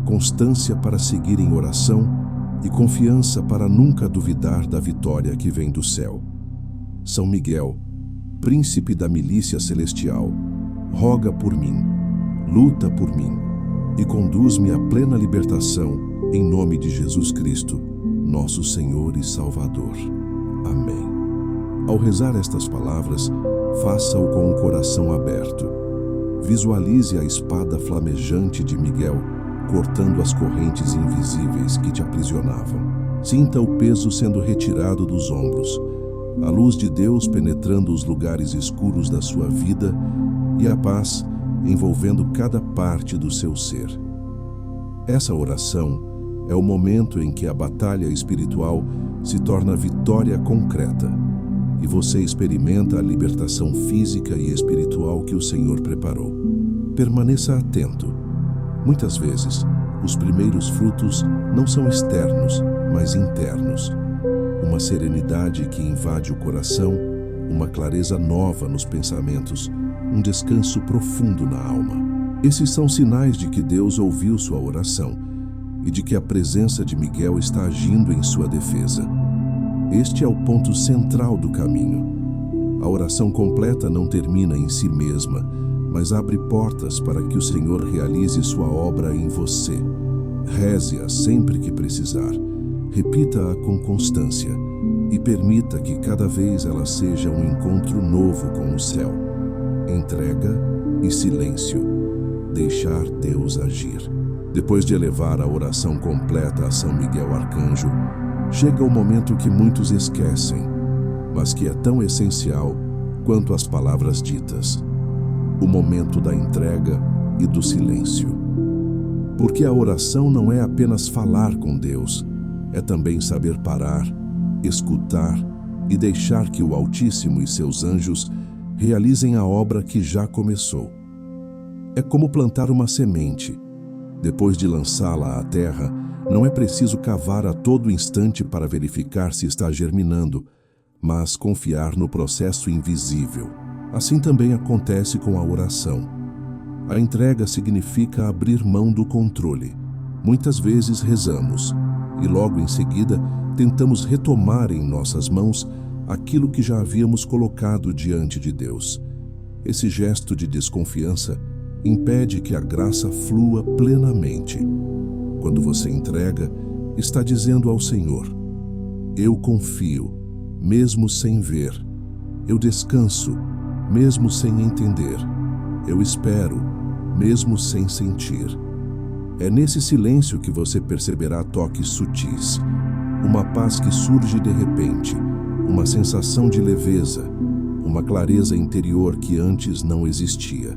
constância para seguir em oração e confiança para nunca duvidar da vitória que vem do céu. São Miguel, príncipe da milícia celestial, roga por mim, luta por mim e conduz-me à plena libertação em nome de Jesus Cristo, nosso Senhor e Salvador. Amém. Ao rezar estas palavras, faça-o com o coração aberto. Visualize a espada flamejante de Miguel, cortando as correntes invisíveis que te aprisionavam. Sinta o peso sendo retirado dos ombros, a luz de Deus penetrando os lugares escuros da sua vida e a paz envolvendo cada parte do seu ser. Essa oração é o momento em que a batalha espiritual se torna vitória concreta e você experimenta a libertação física e espiritual que o Senhor preparou. Permaneça atento. Muitas vezes, os primeiros frutos não são externos, mas internos. Uma serenidade que invade o coração, uma clareza nova nos pensamentos, um descanso profundo na alma. Esses são sinais de que Deus ouviu sua oração e de que a presença de Miguel está agindo em sua defesa. Este é o ponto central do caminho. A oração completa não termina em si mesma, mas abre portas para que o Senhor realize sua obra em você. Reze-a sempre que precisar, repita-a com constância e permita que cada vez ela seja um encontro novo com o céu. Entrega e silêncio. Deixar Deus agir. Depois de elevar a oração completa a São Miguel Arcanjo, chega o momento que muitos esquecem, mas que é tão essencial quanto as palavras ditas. O momento da entrega e do silêncio. Porque a oração não é apenas falar com Deus, é também saber parar, escutar e deixar que o Altíssimo e seus anjos realizem a obra que já começou. É como plantar uma semente. Depois de lançá-la à terra, não é preciso cavar a todo instante para verificar se está germinando, mas confiar no processo invisível. Assim também acontece com a oração. A entrega significa abrir mão do controle. Muitas vezes rezamos e logo em seguida tentamos retomar em nossas mãos aquilo que já havíamos colocado diante de Deus. Esse gesto de desconfiança impede que a graça flua plenamente. Quando você entrega, está dizendo ao Senhor: eu confio, mesmo sem ver. Eu descanso, mesmo sem entender. Eu espero, mesmo sem sentir. É nesse silêncio que você perceberá toques sutis, uma paz que surge de repente, uma sensação de leveza, uma clareza interior que antes não existia.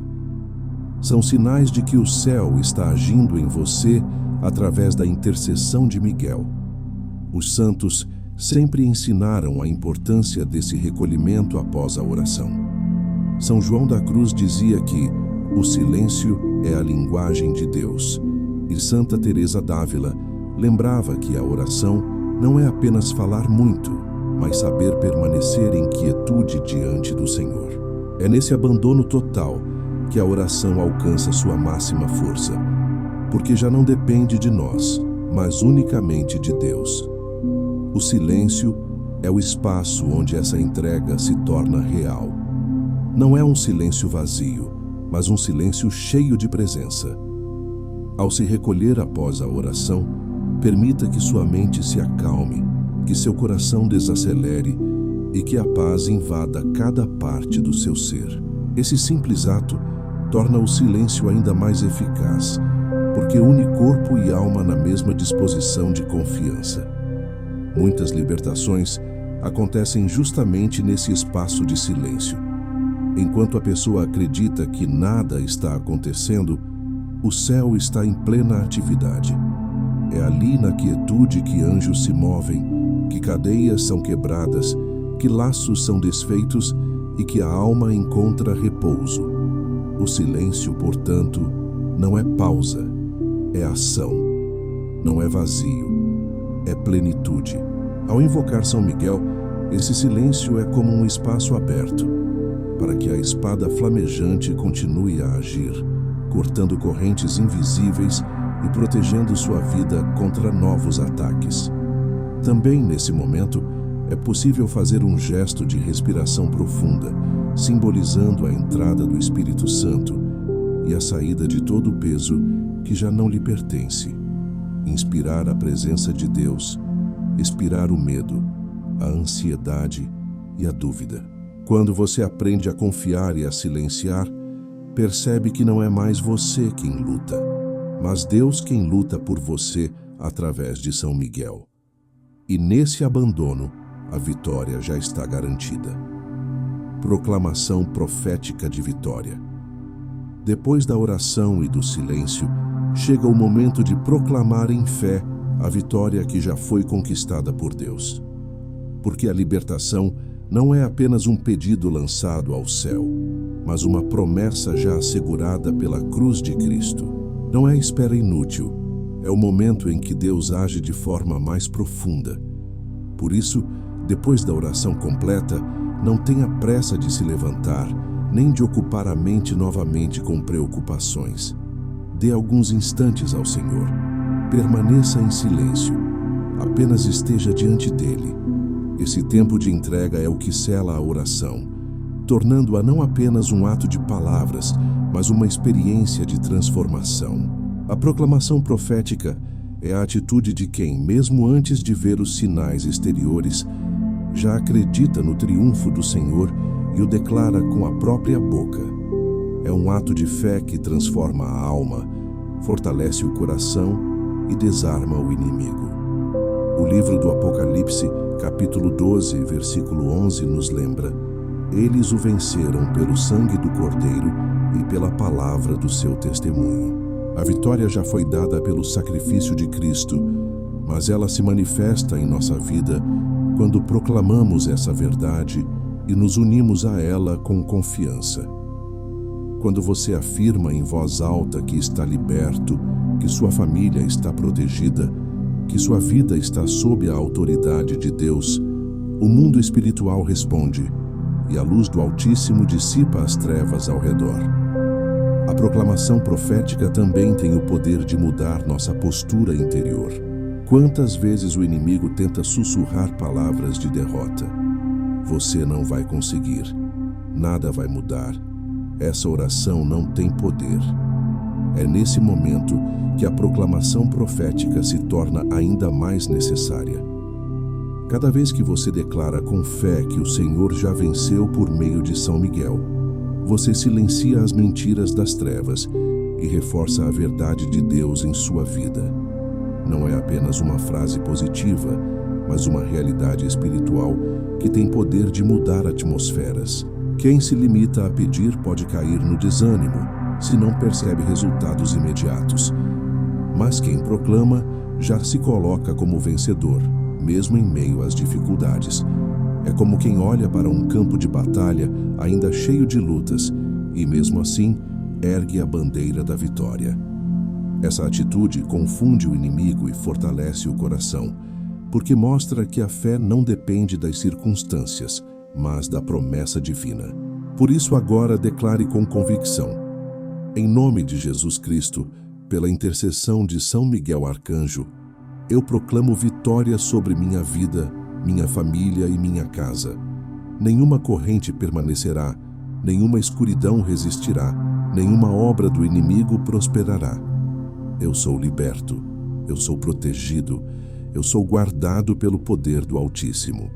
São sinais de que o céu está agindo em você através da intercessão de Miguel. Os santos sempre ensinaram a importância desse recolhimento após a oração. São João da Cruz dizia que o silêncio é a linguagem de Deus, e Santa Teresa d'Ávila lembrava que a oração não é apenas falar muito, mas saber permanecer em quietude diante do Senhor. É nesse abandono total que a oração alcança sua máxima força, porque já não depende de nós, mas unicamente de Deus. O silêncio é o espaço onde essa entrega se torna real. Não é um silêncio vazio, mas um silêncio cheio de presença. Ao se recolher após a oração, permita que sua mente se acalme, que seu coração desacelere e que a paz invada cada parte do seu ser. Esse simples ato torna o silêncio ainda mais eficaz, porque une corpo e alma na mesma disposição de confiança. Muitas libertações acontecem justamente nesse espaço de silêncio. Enquanto a pessoa acredita que nada está acontecendo, o céu está em plena atividade. É ali na quietude que anjos se movem, que cadeias são quebradas, que laços são desfeitos e que a alma encontra repouso. O silêncio, portanto, não é pausa, é ação. Não é vazio, é plenitude. Ao invocar São Miguel, esse silêncio é como um espaço aberto, para que a espada flamejante continue a agir, cortando correntes invisíveis e protegendo sua vida contra novos ataques. Também, nesse momento, é possível fazer um gesto de respiração profunda, simbolizando a entrada do Espírito Santo e a saída de todo o peso que já não lhe pertence. Inspirar a presença de Deus, expirar o medo, a ansiedade e a dúvida. Quando você aprende a confiar e a silenciar, percebe que não é mais você quem luta, mas Deus quem luta por você através de São Miguel. E nesse abandono, a vitória já está garantida. Proclamação profética de vitória. Depois da oração e do silêncio, chega o momento de proclamar em fé a vitória que já foi conquistada por Deus. Porque a libertação não é apenas um pedido lançado ao céu, mas uma promessa já assegurada pela cruz de Cristo. Não é espera inútil, é o momento em que Deus age de forma mais profunda. Por isso, depois da oração completa, não tenha pressa de se levantar, nem de ocupar a mente novamente com preocupações. Dê alguns instantes ao Senhor. Permaneça em silêncio. Apenas esteja diante dele. Esse tempo de entrega é o que sela a oração, tornando-a não apenas um ato de palavras, mas uma experiência de transformação. A proclamação profética é a atitude de quem, mesmo antes de ver os sinais exteriores, já acredita no triunfo do Senhor e o declara com a própria boca. É um ato de fé que transforma a alma, fortalece o coração e desarma o inimigo. O livro do Apocalipse, capítulo 12, versículo 11, nos lembra: eles o venceram pelo sangue do Cordeiro e pela palavra do seu testemunho. A vitória já foi dada pelo sacrifício de Cristo, mas ela se manifesta em nossa vida quando proclamamos essa verdade e nos unimos a ela com confiança. Quando você afirma em voz alta que está liberto, que sua família está protegida, que sua vida está sob a autoridade de Deus, o mundo espiritual responde, e a luz do Altíssimo dissipa as trevas ao redor. A proclamação profética também tem o poder de mudar nossa postura interior. Quantas vezes o inimigo tenta sussurrar palavras de derrota? Você não vai conseguir. Nada vai mudar. Essa oração não tem poder. É nesse momento que a proclamação profética se torna ainda mais necessária. Cada vez que você declara com fé que o Senhor já venceu por meio de São Miguel, você silencia as mentiras das trevas e reforça a verdade de Deus em sua vida. Não é apenas uma frase positiva, mas uma realidade espiritual que tem poder de mudar atmosferas. Quem se limita a pedir pode cair no desânimo, se não percebe resultados imediatos. Mas quem proclama já se coloca como vencedor, mesmo em meio às dificuldades. É como quem olha para um campo de batalha ainda cheio de lutas e, mesmo assim, ergue a bandeira da vitória. Essa atitude confunde o inimigo e fortalece o coração, porque mostra que a fé não depende das circunstâncias, mas da promessa divina. Por isso agora declare com convicção: em nome de Jesus Cristo, pela intercessão de São Miguel Arcanjo, eu proclamo vitória sobre minha vida, minha família e minha casa. Nenhuma corrente permanecerá, nenhuma escuridão resistirá, nenhuma obra do inimigo prosperará. Eu sou liberto, eu sou protegido, eu sou guardado pelo poder do Altíssimo.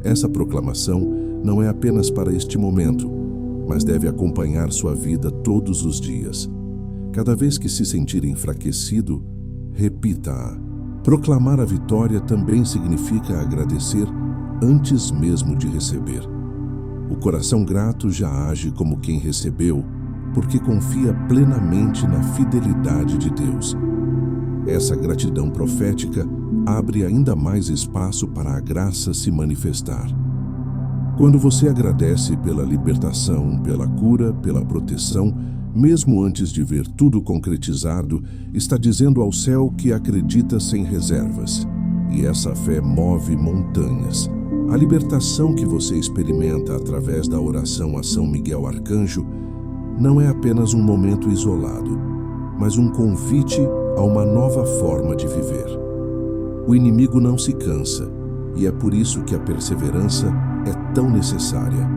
Essa proclamação não é apenas para este momento, mas deve acompanhar sua vida todos os dias. Cada vez que se sentir enfraquecido, repita-a. Proclamar a vitória também significa agradecer antes mesmo de receber. O coração grato já age como quem recebeu, porque confia plenamente na fidelidade de Deus. Essa gratidão profética abre ainda mais espaço para a graça se manifestar. Quando você agradece pela libertação, pela cura, pela proteção, mesmo antes de ver tudo concretizado, está dizendo ao céu que acredita sem reservas. E essa fé move montanhas. A libertação que você experimenta através da oração a São Miguel Arcanjo não é apenas um momento isolado, mas um convite a uma nova forma de viver. O inimigo não se cansa, e é por isso que a perseverança é tão necessária.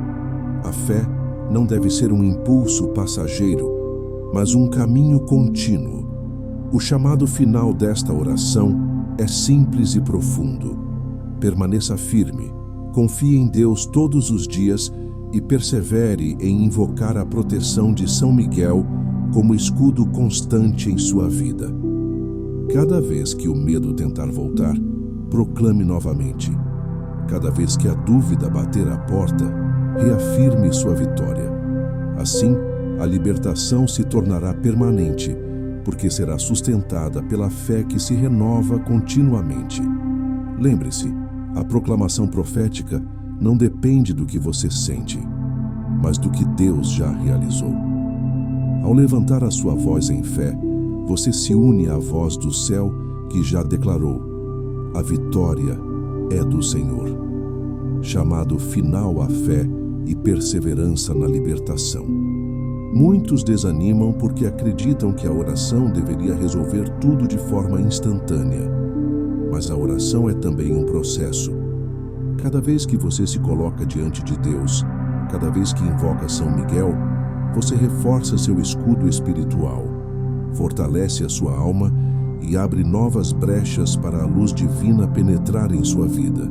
A fé não deve ser um impulso passageiro, mas um caminho contínuo. O chamado final desta oração é simples e profundo. Permaneça firme, confie em Deus todos os dias e persevere em invocar a proteção de São Miguel como escudo constante em sua vida. Cada vez que o medo tentar voltar, proclame novamente: Cada vez que a dúvida bater à porta, reafirme sua vitória. Assim, a libertação se tornará permanente, porque será sustentada pela fé que se renova continuamente. Lembre-se, a proclamação profética não depende do que você sente, mas do que Deus já realizou. Ao levantar a sua voz em fé, você se une à voz do céu que já declarou: a vitória é do Senhor. Chamado final à fé e perseverança na libertação. Muitos desanimam porque acreditam que a oração deveria resolver tudo de forma instantânea. Mas a oração é também um processo. Cada vez que você se coloca diante de Deus, cada vez que invoca São Miguel, você reforça seu escudo espiritual, fortalece a sua alma e abre novas brechas para a luz divina penetrar em sua vida.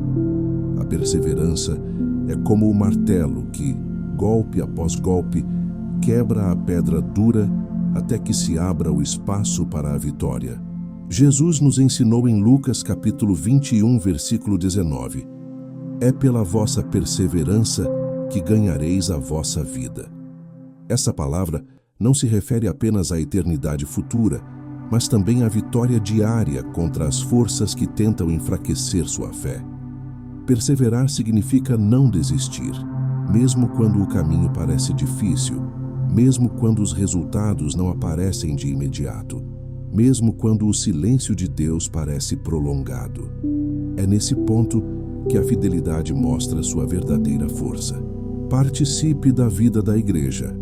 A perseverança é como o martelo que, golpe após golpe, quebra a pedra dura até que se abra o espaço para a vitória. Jesus nos ensinou em Lucas capítulo 21, versículo 19: é pela vossa perseverança que ganhareis a vossa vida. Essa palavra não se refere apenas à eternidade futura, mas também à vitória diária contra as forças que tentam enfraquecer sua fé. Perseverar significa não desistir, mesmo quando o caminho parece difícil, mesmo quando os resultados não aparecem de imediato, mesmo quando o silêncio de Deus parece prolongado. É nesse ponto que a fidelidade mostra sua verdadeira força. Participe da vida da igreja,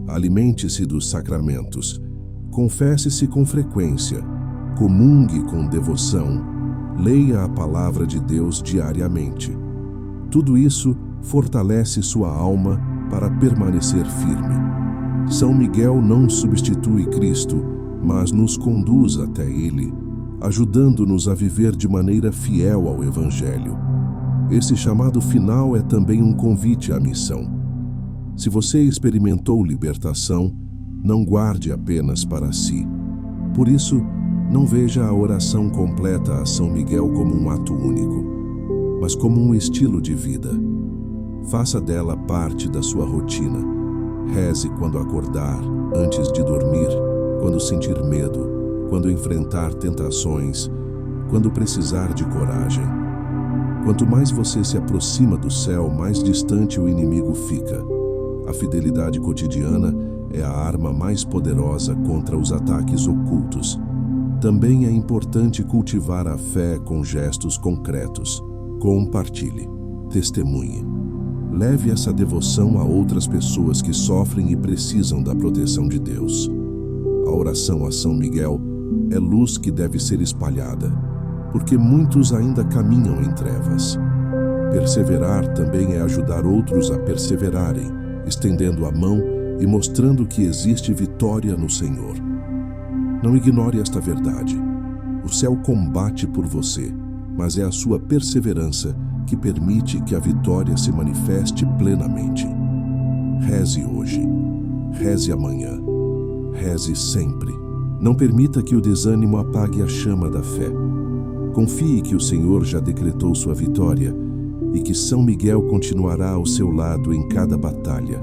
alimente-se dos sacramentos, confesse-se com frequência, comungue com devoção, leia a palavra de Deus diariamente. Tudo isso fortalece sua alma para permanecer firme. São Miguel não substitui Cristo, mas nos conduz até Ele, ajudando-nos a viver de maneira fiel ao Evangelho. Esse chamado final é também um convite à missão. Se você experimentou libertação, não guarde apenas para si. Por isso, não veja a oração completa a São Miguel como um ato único, mas como um estilo de vida. Faça dela parte da sua rotina. Reze quando acordar, antes de dormir, quando sentir medo, quando enfrentar tentações, quando precisar de coragem. Quanto mais você se aproxima do céu, mais distante o inimigo fica. A fidelidade cotidiana é a arma mais poderosa contra os ataques ocultos. Também é importante cultivar a fé com gestos concretos. Compartilhe, testemunhe. Leve essa devoção a outras pessoas que sofrem e precisam da proteção de Deus. A oração a São Miguel é luz que deve ser espalhada, porque muitos ainda caminham em trevas. Perseverar também é ajudar outros a perseverarem, estendendo a mão e mostrando que existe vitória no Senhor. Não ignore esta verdade. O céu combate por você, mas é a sua perseverança que permite que a vitória se manifeste plenamente. Reze hoje, reze amanhã, reze sempre. Não permita que o desânimo apague a chama da fé. Confie que o Senhor já decretou sua vitória e que São Miguel continuará ao seu lado em cada batalha.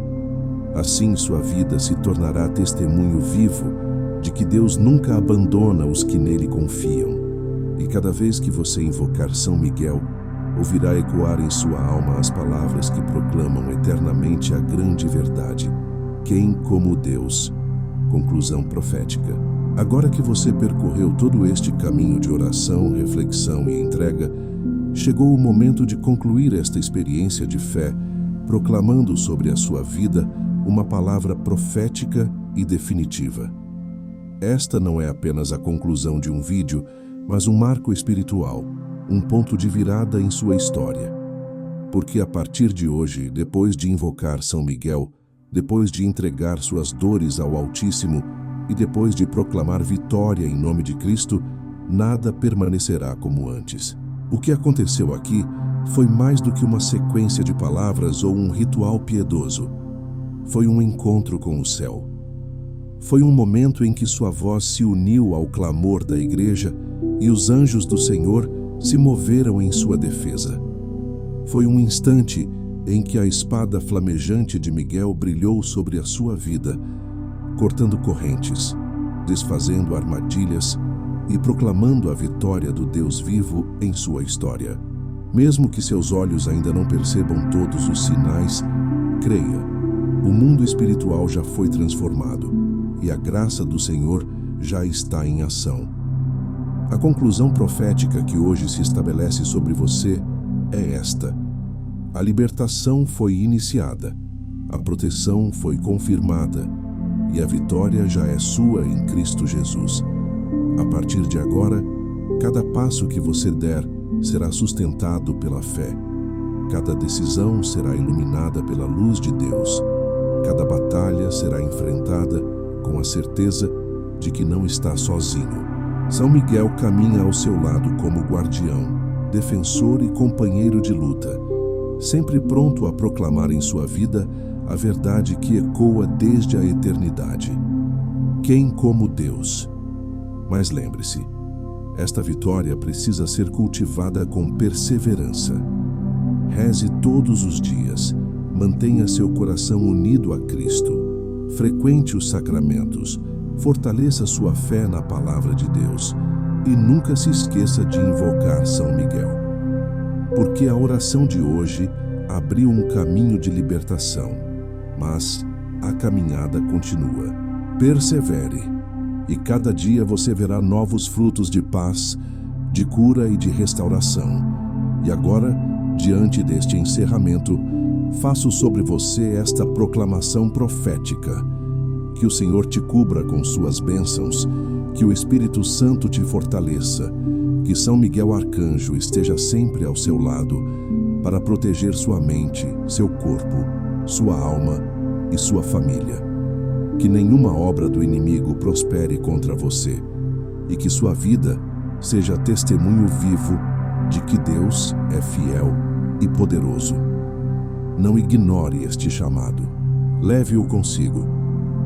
Assim, sua vida se tornará testemunho vivo de que Deus nunca abandona os que nele confiam. E cada vez que você invocar São Miguel, ouvirá ecoar em sua alma as palavras que proclamam eternamente a grande verdade: quem como Deus? Conclusão profética. Agora que você percorreu todo este caminho de oração, reflexão e entrega, chegou o momento de concluir esta experiência de fé, proclamando sobre a sua vida uma palavra profética e definitiva. Esta não é apenas a conclusão de um vídeo, mas um marco espiritual, um ponto de virada em sua história. Porque a partir de hoje, depois de invocar São Miguel, depois de entregar suas dores ao Altíssimo e depois de proclamar vitória em nome de Cristo, nada permanecerá como antes. O que aconteceu aqui foi mais do que uma sequência de palavras ou um ritual piedoso. Foi um encontro com o céu. Foi um momento em que sua voz se uniu ao clamor da igreja e os anjos do Senhor se moveram em sua defesa. Foi um instante em que a espada flamejante de Miguel brilhou sobre a sua vida, cortando correntes, desfazendo armadilhas e proclamando a vitória do Deus vivo em sua história. Mesmo que seus olhos ainda não percebam todos os sinais, creia, o mundo espiritual já foi transformado e a graça do Senhor já está em ação. A conclusão profética que hoje se estabelece sobre você é esta: a libertação foi iniciada, a proteção foi confirmada e a vitória já é sua em Cristo Jesus. A partir de agora, cada passo que você der será sustentado pela fé. Cada decisão será iluminada pela luz de Deus. Cada batalha será enfrentada com a certeza de que não está sozinho. São Miguel caminha ao seu lado como guardião, defensor e companheiro de luta, sempre pronto a proclamar em sua vida a verdade que ecoa desde a eternidade. Quem como Deus? Mas lembre-se, esta vitória precisa ser cultivada com perseverança. Reze todos os dias, mantenha seu coração unido a Cristo, frequente os sacramentos, fortaleça sua fé na palavra de Deus e nunca se esqueça de invocar São Miguel. Porque a oração de hoje abriu um caminho de libertação, mas a caminhada continua. Persevere, e cada dia você verá novos frutos de paz, de cura e de restauração. E agora, diante deste encerramento, faço sobre você esta proclamação profética: que o Senhor te cubra com suas bênçãos, que o Espírito Santo te fortaleça, que São Miguel Arcanjo esteja sempre ao seu lado para proteger sua mente, seu corpo, sua alma e sua família. Que nenhuma obra do inimigo prospere contra você e que sua vida seja testemunho vivo de que Deus é fiel e poderoso. Não ignore este chamado. Leve-o consigo.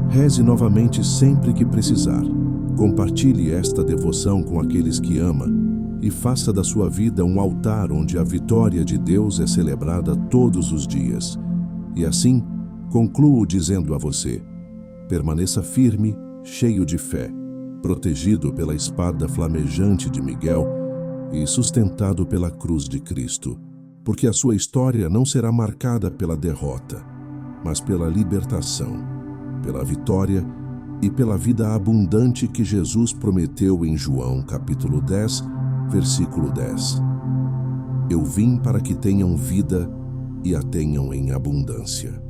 Reze novamente sempre que precisar. Compartilhe esta devoção com aqueles que ama e faça da sua vida um altar onde a vitória de Deus é celebrada todos os dias. E assim, concluo dizendo a você: permaneça firme, cheio de fé, protegido pela espada flamejante de Miguel e sustentado pela cruz de Cristo, porque a sua história não será marcada pela derrota, mas pela libertação, pela vitória e pela vida abundante que Jesus prometeu em João capítulo 10, versículo 10. Eu vim para que tenham vida e a tenham em abundância.